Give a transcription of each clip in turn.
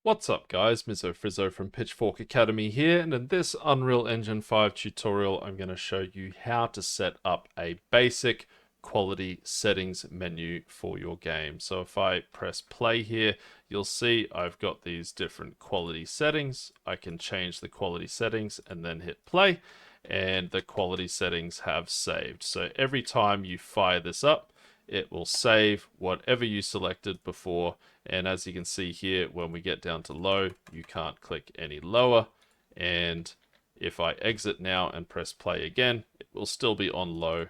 What's up guys, MizzoFrizzo from Pitchfork Academy here, and in this Unreal Engine 5 tutorial I'm going to show you how to set up a basic quality settings menu for your game. So if I press play here, you'll see I've got these different quality settings. I can change the quality settings and then hit play, and the quality settings have saved. So every time you fire this up, it will save whatever you selected before. And as you can see here, when we get down to low, you can't click any lower. And if I exit now and press play again, it will still be on low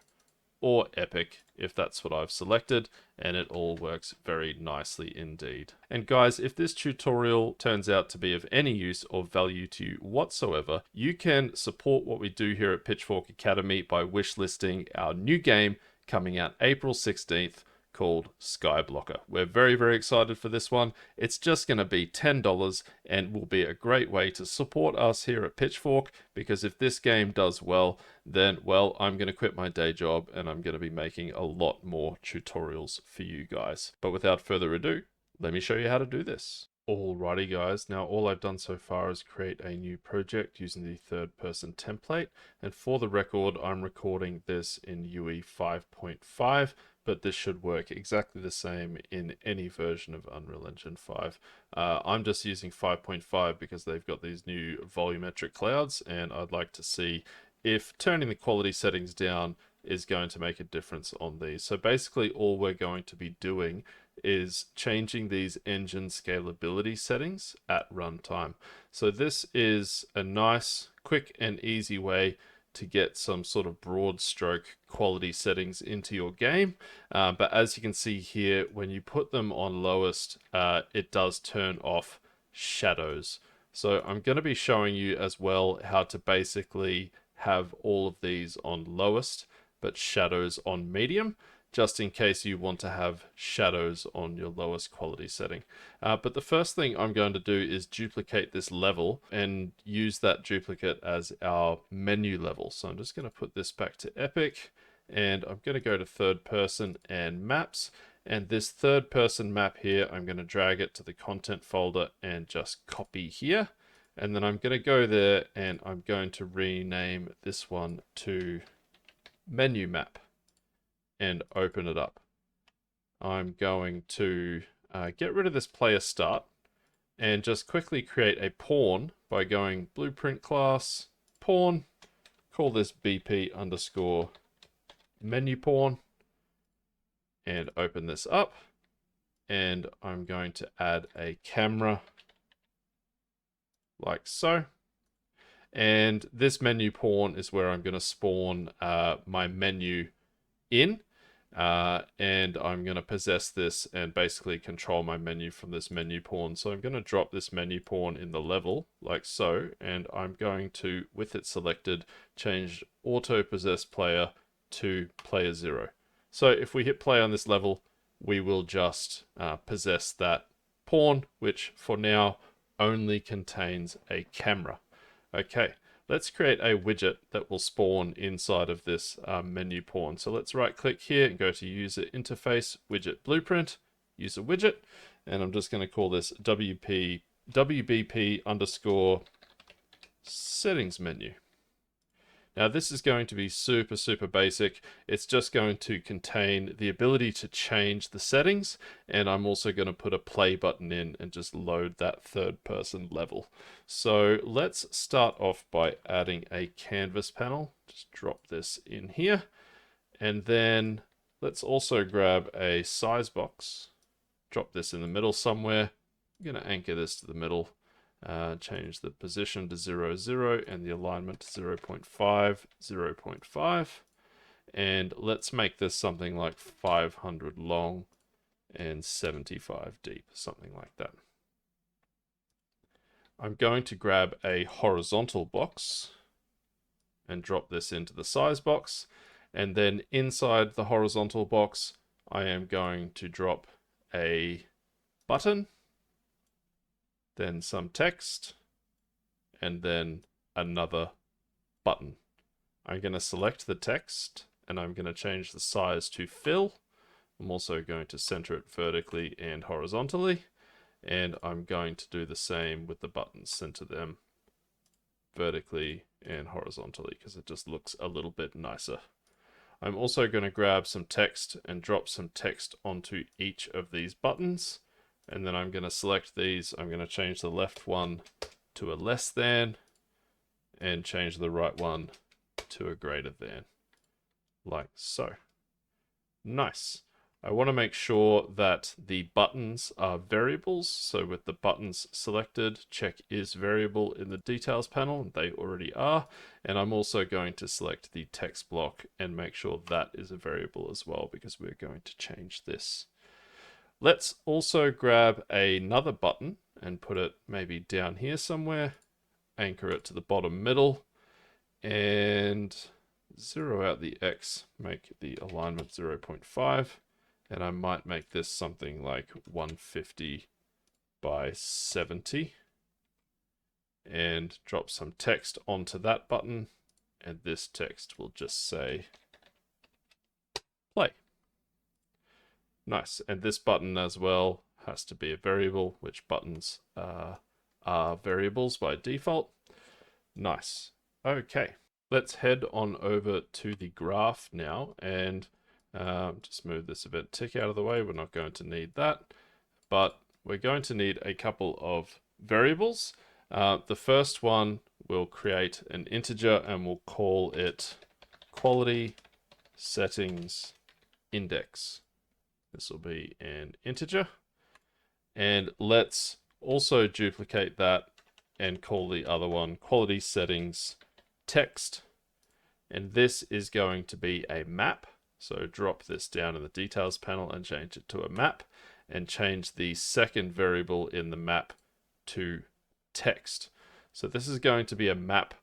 or epic if that's what I've selected, and it all works very nicely indeed. And guys, if this tutorial turns out to be of any use or value to you whatsoever, you can support what we do here at Pitchfork Academy by wishlisting our new game coming out April 16th called Skyblocker. We're very excited for this one. It's just going to be $10 and will be a great way to support us here at Pitchfork, because if this game does well, then, well, I'm going to quit my day job and I'm going to be making a lot more tutorials for you guys. But without further ado, let me show you how to do this. Alrighty guys, now all I've done so far is create a new project using the third person template, and for the record I'm recording this in UE 5.5, but this should work exactly the same in any version of Unreal Engine 5. I'm just using 5.5 because they've got these new volumetric clouds, and I'd like to see if turning the quality settings down is going to make a difference on these. So basically all we're going to be doing is changing these engine scalability settings at runtime. So this is a nice, quick and easy way to get some sort of broad stroke quality settings into your game. But as you can see here, when you put them on lowest, it does turn off shadows. So I'm going to be showing you as well how to basically have all of these on lowest, but shadows on medium, just in case you want to have shadows on your lowest quality setting. But the first thing I'm going to do is duplicate this level and use that duplicate as our menu level. So I'm just going to put this back to Epic, and I'm going to go to third person and maps. And this third person map here, I'm going to drag it to the content folder and just copy here. And then I'm going to go there and I'm going to rename this one to menu map and open it up. I'm going to get rid of this player start and just quickly create a pawn by going blueprint class pawn, call this BP underscore menu pawn, and open this up. And I'm going to add a camera like so. And this menu pawn is where I'm going to spawn my menu in, and I'm going to possess this and basically control my menu from this menu pawn. So I'm going to drop this menu pawn in the level like so, and I'm going to, with it selected, change auto possess player to player 0. So if we hit play on this level, we will just possess that pawn, which for now only contains a camera. Okay, let's create a widget that will spawn inside of this menu pawn. So let's right click here and go to user interface, widget blueprint, user widget, and I'm just going to call this WBP underscore settings menu. Now this is going to be super basic. It's just going to contain the ability to change the settings, and I'm also going to put a play button in and just load that third person level. So let's start off by adding a canvas panel. Just drop this in here, and then let's also grab a size box, drop this in the middle somewhere. I'm going to anchor this to the middle. Change the position to 0, 0 and the alignment to 0.5, 0.5. And let's make this something like 500 long and 75 deep, something like that. I'm going to grab a horizontal box and drop this into the size box. And then inside the horizontal box, I am going to drop a button, then some text, and then another button. I'm going to select the text and I'm going to change the size to fill. I'm also going to center it vertically and horizontally. And I'm going to do the same with the buttons, center them vertically and horizontally because it just looks a little bit nicer. I'm also going to grab some text and drop some text onto each of these buttons. And then I'm going to select these. I'm going to change the left one to a less than and change the right one to a greater than, like so. Nice. I want to make sure that the buttons are variables. So with the buttons selected, check is variable in the details panel. They already are. And I'm also going to select the text block and make sure that is a variable as well, because we're going to change this. Let's also grab another button and put it maybe down here somewhere, anchor it to the bottom middle, and zero out the X, make the alignment 0.5. And I might make this something like 150 by 70 and drop some text onto that button. And this text will just say play. Nice. And this button as well has to be a variable, which buttons are variables by default. Nice. Okay. Let's head on over to the graph now and just move this event tick out of the way. We're not going to need that, but we're going to need a couple of variables. The first one will create an integer and we'll call it quality settings index. This will be an integer. And let's also duplicate that and call the other one quality settings text. And this is going to be a map. So drop this down in the details panel and change it to a map, and change the second variable in the map to text. So this is going to be a map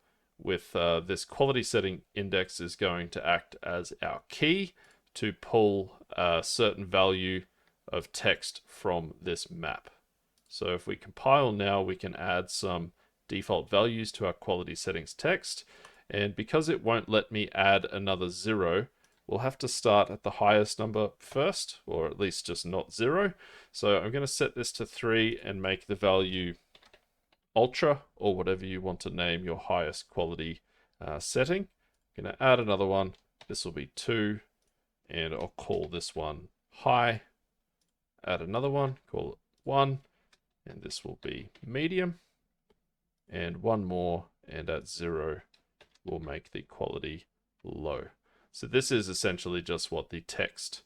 with this quality setting index is going to act as our key to pull a certain value of text from this map. So if we compile now, we can add some default values to our quality settings text. And because it won't let me add another 0, we'll have to start at the highest number first, or at least just not 0. So I'm going to set this to 3 and make the value ultra, or whatever you want to name your highest quality setting. I'm going to add another one. This will be 2, and I'll call this one high. Add another one, call it 1, and this will be medium. And one more, and at 0, we'll make the quality low. So this is essentially just what the text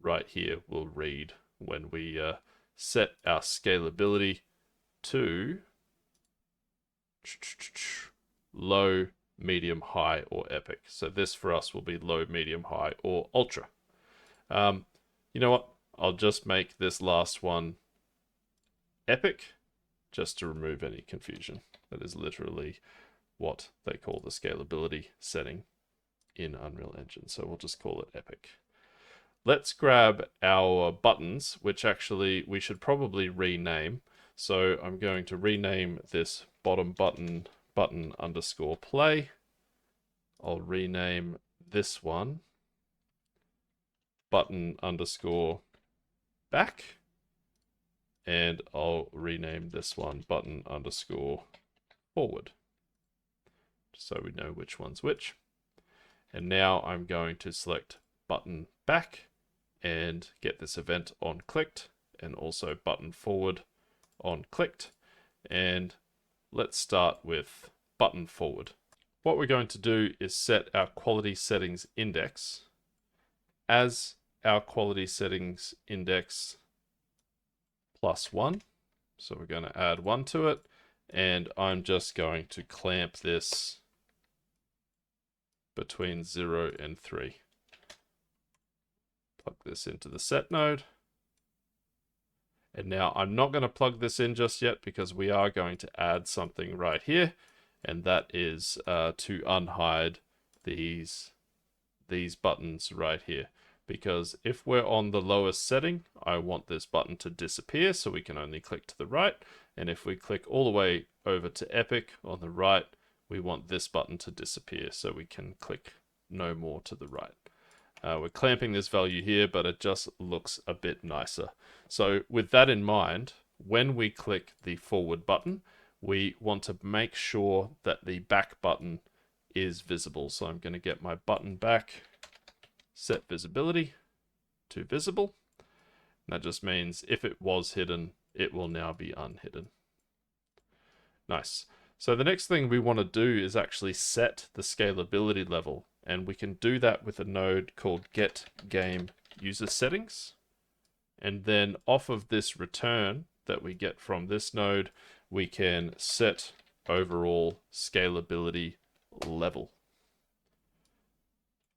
right here will read when we set our scalability to low, medium, high, or epic. So this for us will be low, medium, high, or ultra. You know what? I'll just make this last one epic just to remove any confusion. That is literally what they call the scalability setting in Unreal Engine. So we'll just call it epic. Let's grab our buttons, which actually we should probably rename. So I'm going to rename this bottom button underscore play. I'll rename this one button underscore back. And I'll rename this one button underscore forward, so we know which one's which. And now I'm going to select button back and get this event on clicked, and also button forward on clicked. And let's start with button forward. What we're going to do is set our quality settings index as our quality settings index +1. So we're going to add 1 to it, and I'm just going to clamp this between 0 and 3. Plug this into the set node. And now I'm not going to plug this in just yet because we are going to add something right here, and that is to unhide these buttons right here. Because if we're on the lowest setting, I want this button to disappear so we can only click to the right. And if we click all the way over to epic on the right, we want this button to disappear so we can click no more to the right. We're clamping this value here, but it just looks a bit nicer. So with that in mind, when we click the forward button, we want to make sure that the back button is visible. So I'm going to get my button back, set visibility to visible. That just means if it was hidden, it will now be unhidden. Nice. So the next thing we want to do is actually set the scalability level, and we can do that with a node called getGameUserSettings. And then off of this return that we get from this node, we can set overall scalability level.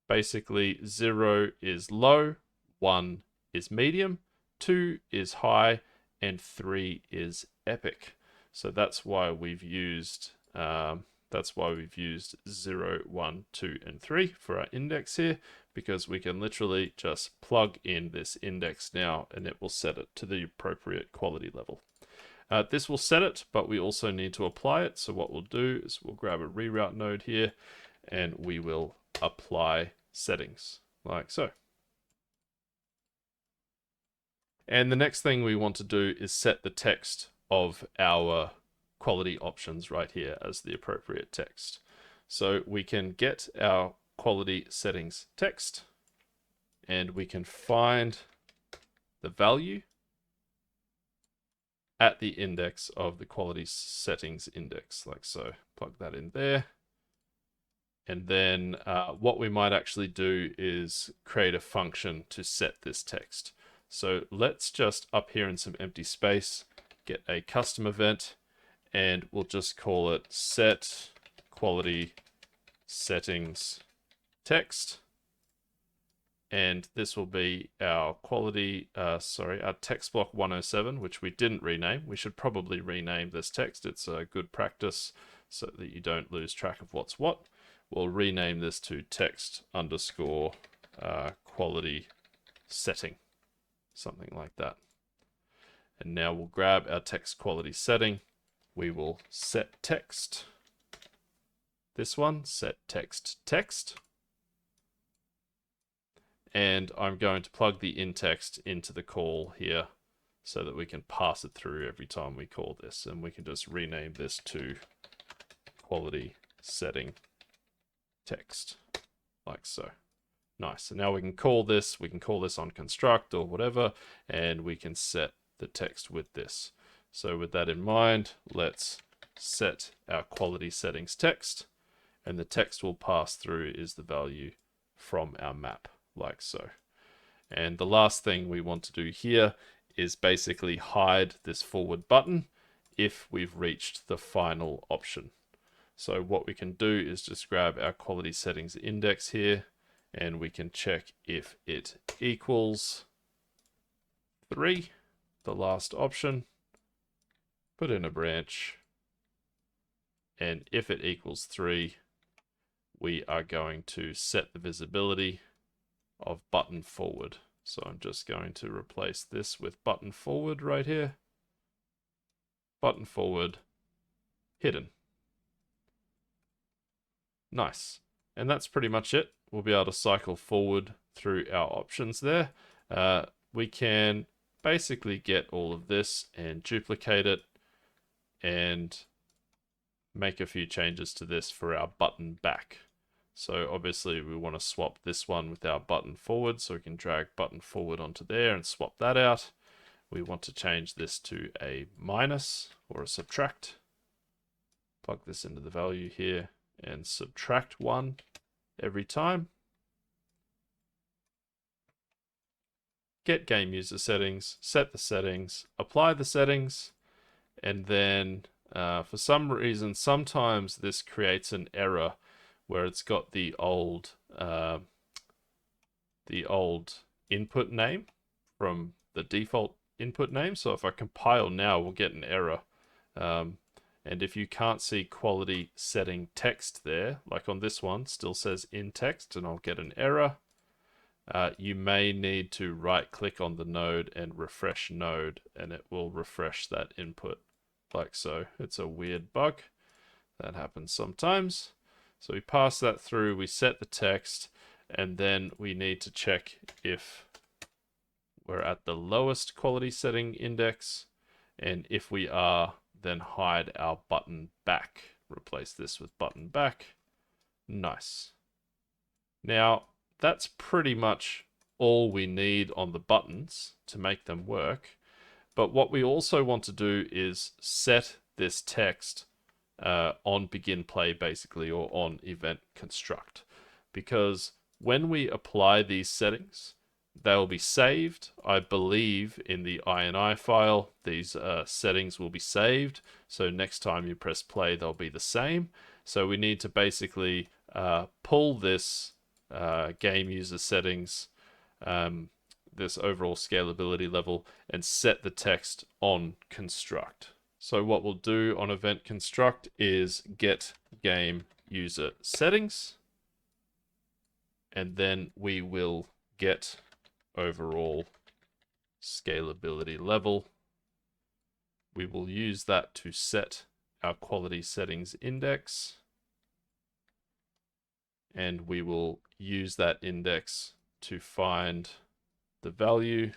Basically, 0 is low, 1 is medium, 2 is high, and 3 is epic. So that's why we've used 0, 1, 2, and 3 for our index here, because we can literally just plug in this index now and it will set it to the appropriate quality level. This will set it, but we also need to apply it. So what we'll do is we'll grab a reroute node here and we will apply settings like so. And the next thing we want to do is set the text of our quality options right here as the appropriate text. So we can get our quality settings text and we can find the value at the index of the quality settings index, like so. Plug that in there. And then what we might actually do is create a function to set this text. So let's just up here in some empty space, get a custom event, and we'll just call it set quality settings text. And this will be our quality, our text block 107, which we didn't rename. We should probably rename this text. It's a good practice so that you don't lose track of what's what. We'll rename this to text underscore quality setting, something like that. And now we'll grab our text quality setting. We will set text. This one, set text text. And I'm going to plug the in-text into the call here so that we can pass it through every time we call this. And we can just rename this to quality setting text, like so. Nice. So now we can call this on construct or whatever, and we can set the text with this. So with that in mind, let's set our quality settings text, and the text we'll pass through is the value from our map, like so. And the last thing we want to do here is basically hide this forward button if we've reached the final option. So what we can do is just grab our quality settings index here, and we can check if it equals 3, the last option, put in a branch, and if it equals 3, we are going to set the visibility of button forward. So I'm just going to replace this with button forward right here. Button forward, hidden. Nice. And that's pretty much it. We'll be able to cycle forward through our options there. We can basically get all of this and duplicate it and make a few changes to this for our button back. So obviously we want to swap this one with our button forward, so we can drag button forward onto there and swap that out. We want to change this to a minus or a subtract. Plug this into the value here and subtract 1 every time. Get game user settings, set the settings, apply the settings, and then for some reason, sometimes this creates an error where it's got the old input name from the default input name. So if I compile now, we'll get an error. And if you can't see quality setting text there, like on this one, still says in text, and I'll get an error. You may need to right click on the node and refresh node, and it will refresh that input like so. It's a weird bug that happens sometimes. So we pass that through, we set the text, and then we need to check if we're at the lowest quality setting index, And if we are, then hide our button back. Replace this with button back. Nice. Now, that's pretty much all we need on the buttons to make them work. But what we also want to do is set this text on begin play, basically, or on event construct. Because when we apply these settings, they'll be saved. I believe in the INI file, these settings will be saved. So next time you press play, they'll be the same. So we need to basically pull this game user settings, this overall scalability level, and set the text on construct. So what we'll do on event construct is get game user settings, and then we will get overall scalability level. We will use that to set our quality settings index, and we will use that index to find the value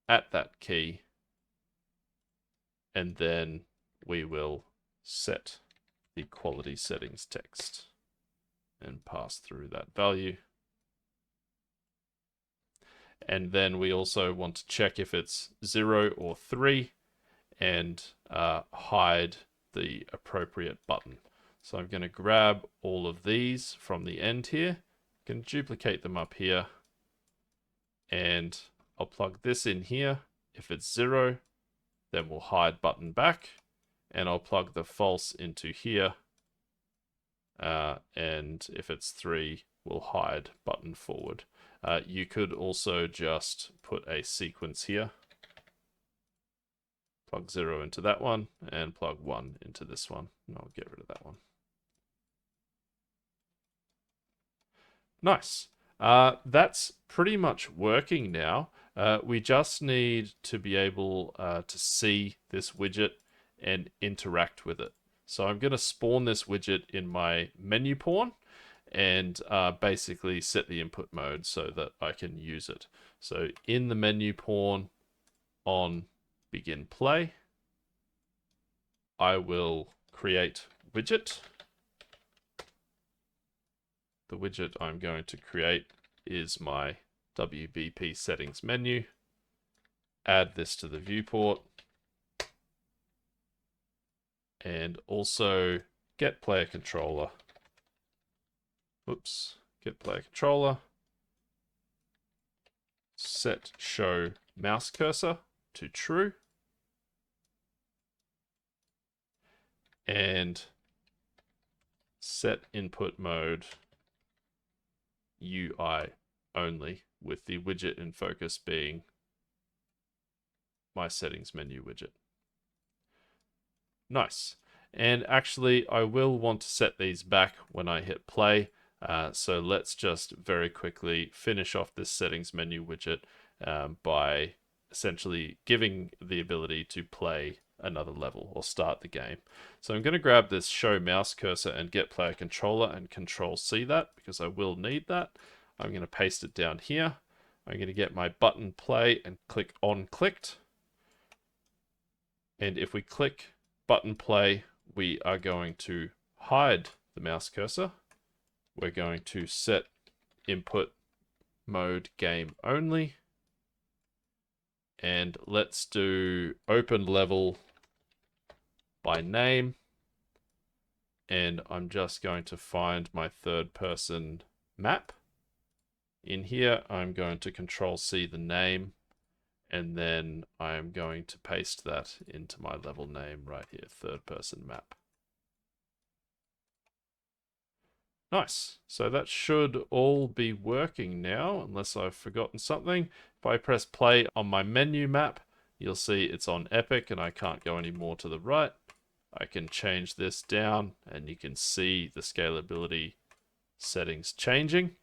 at that key, and then we will set the quality settings text and pass through that value. And then we also want to check if it's 0 or 3 and hide the appropriate button. So I'm going to grab all of these from the end here, can duplicate them up here, and I'll plug this in here. If it's 0, then we'll hide button back, and I'll plug the false into here, and if it's 3, we'll hide button forward. You could also just put a sequence here, plug 0 into that one, and plug 1 into this one, and I'll get rid of that one. Nice. That's pretty much working now. We just need to be able to see this widget and interact with it. So I'm going to spawn this widget in my menu pawn and basically set the input mode so that I can use it. So in the menu pawn on begin play, I will create widget. The widget I'm going to create is my WBP settings menu. Add this to the viewport. And also get player controller. Oops, get player controller. Set show mouse cursor to true. And set input mode UI only, with the widget in focus being my settings menu widget. Nice. And actually, I will want to set these back when I hit play. So let's just very quickly finish off this settings menu widget by essentially giving the ability to play another level or start the game. So I'm going to grab this show mouse cursor and get player controller and control C that, because I will need that. I'm going to paste it down here. I'm going to get my button play and click on clicked. And if we click button play, we are going to hide the mouse cursor. We're going to set input mode game only. And let's do open level by name. And I'm just going to find my third person map. In here, I'm going to control C the name, and then I'm going to paste that into my level name right here, third person map. Nice. So that should all be working now, unless I've forgotten something. If I press play on my menu map, you'll see it's on Epic and I can't go any more to the right. I can change this down and you can see the scalability settings changing.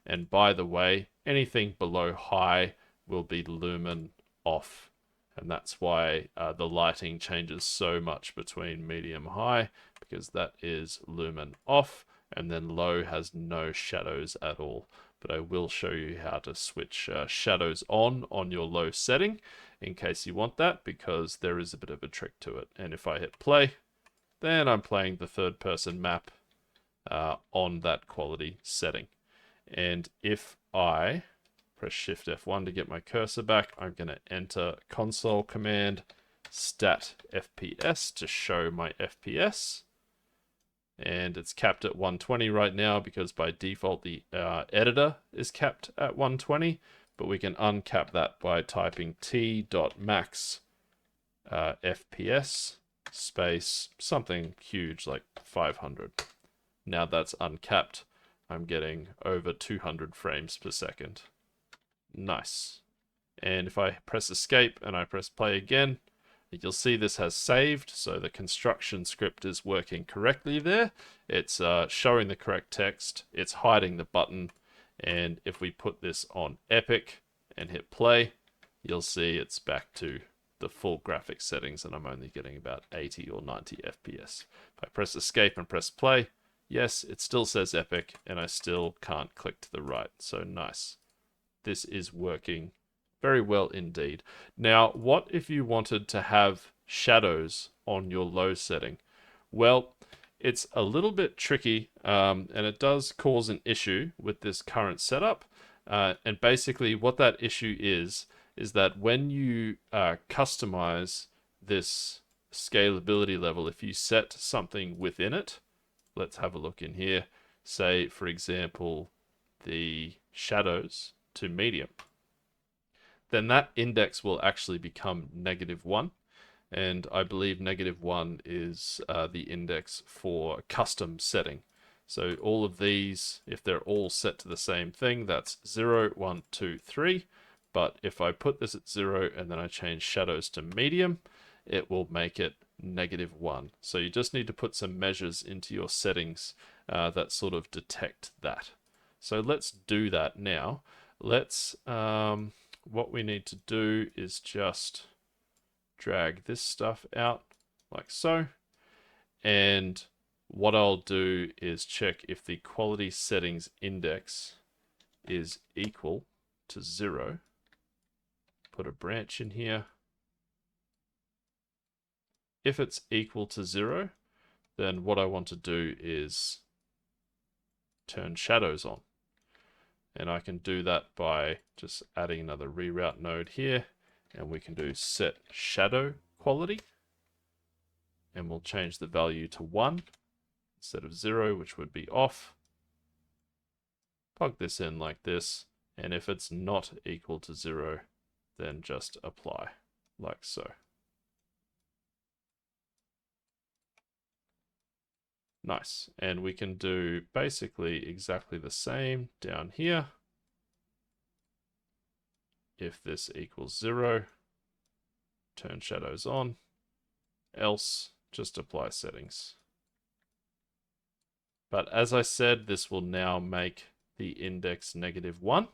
And by the way, anything below high will be lumen off. And that's why the lighting changes so much between medium high, because that is lumen off. And then low has no shadows at all. But I will show you how to switch shadows on your low setting. in case you want that, because there is a bit of a trick to it. And if I hit play, then I'm playing the third person map on that quality setting. And if I press Shift F1 to get my cursor back, I'm going to enter console command stat FPS to show my FPS. And it's capped at 120 right now because by default the editor is capped at 120, but we can uncap that by typing t.max FPS space something huge like 500. Now that's uncapped. I'm getting over 200 frames per second. Nice. And if I press escape and I press play again, you'll see this has saved, so the construction script is working correctly there. It's showing the correct text, it's hiding the button, and if we put this on Epic and hit play, you'll see it's back to the full graphics settings and I'm only getting about 80 or 90 FPS. If I press escape and press play, yes, it still says Epic and I still can't click to the right, so nice. This is working very well indeed. Now, what if you wanted to have shadows on your low setting? Well, it's a little bit tricky, and it does cause an issue with this current setup. And basically what that issue is that when you customize this scalability level, if you set something within it, let's have a look in here. Say, for example, the shadows to medium. Then that index will actually become -1. And I believe -1 is the index for custom setting. So all of these, if they're all set to the same thing, that's 0, 1, 2, 3. But if I put this at 0 and then I change shadows to medium, it will make it -1. So you just need to put some measures into your settings that sort of detect that. So let's do that now. Let's, what we need to do is just drag this stuff out like so. And what I'll do is check if the quality settings index is equal to 0. Put a branch in here. If it's equal to 0, then what I want to do is turn shadows on. And I can do that by just adding another reroute node here. And we can do set shadow quality. And we'll change the value to 1 instead of 0, which would be off. Plug this in like this. And if it's not equal to 0, then just apply like so. Nice. And we can do basically exactly the same down here. If this equals 0, turn shadows on. Else, just apply settings. But as I said, this will now make the index -1.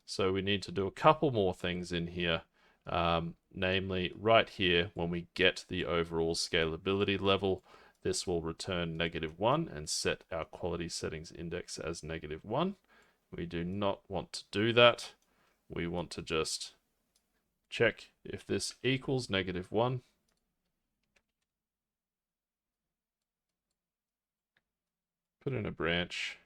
So we need to do a couple more things in here. Namely, right here, when we get the overall scalability level, this will return -1 and set our quality settings index as -1. We do not want to do that. We want to just check if this equals -1. Put in a branch.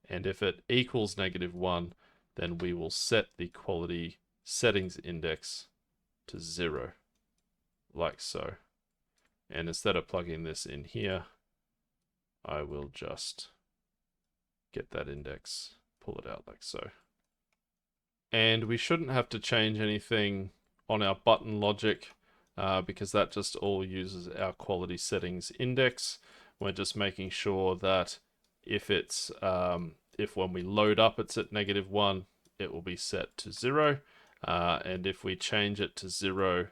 And if it equals -1, then we will set the quality settings index to 0, like so. And instead of plugging this in here, I will just get that index, pull it out like so. And we shouldn't have to change anything on our button logic because that just all uses our quality settings index. We're just making sure that if it's if when we load up it's at -1, it will be set to 0. And if we change it to 0,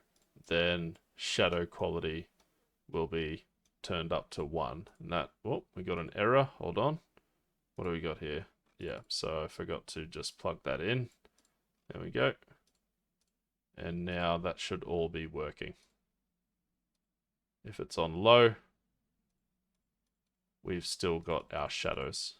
then shadow quality will be turned up to 1. And that, oh, we got an error. Hold on. What do we got here? Yeah, so I forgot to just plug that in. There we go. And now that should all be working. If it's on low, we've still got our shadows.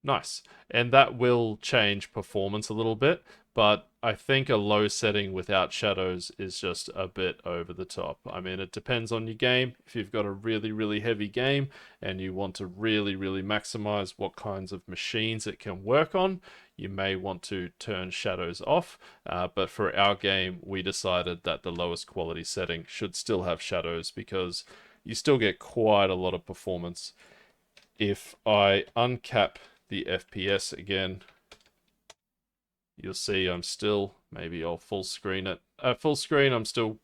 Nice. And that will change performance a little bit, but I think a low setting without shadows is just a bit over the top. I mean, it depends on your game. If you've got a really, really heavy game and you want to really, really maximize what kinds of machines it can work on, you may want to turn shadows off. But for our game, we decided that the lowest quality setting should still have shadows because you still get quite a lot of performance. If I uncap the FPS again, you'll see I'm still, maybe I'll full screen it. At full screen, I'm still,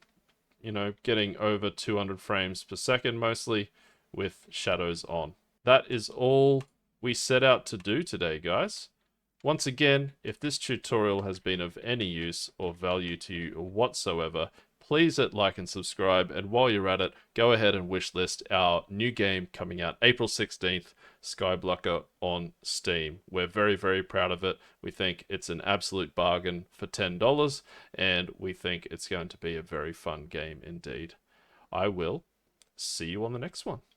getting over 200 frames per second mostly with shadows on. That is all we set out to do today, guys. Once again, if this tutorial has been of any use or value to you whatsoever, please hit like and subscribe, and while you're at it, go ahead and wishlist our new game coming out April 16th, Skyblocker on Steam. We're very, very proud of it. We think it's an absolute bargain for $10, and we think it's going to be a very fun game indeed. I will see you on the next one.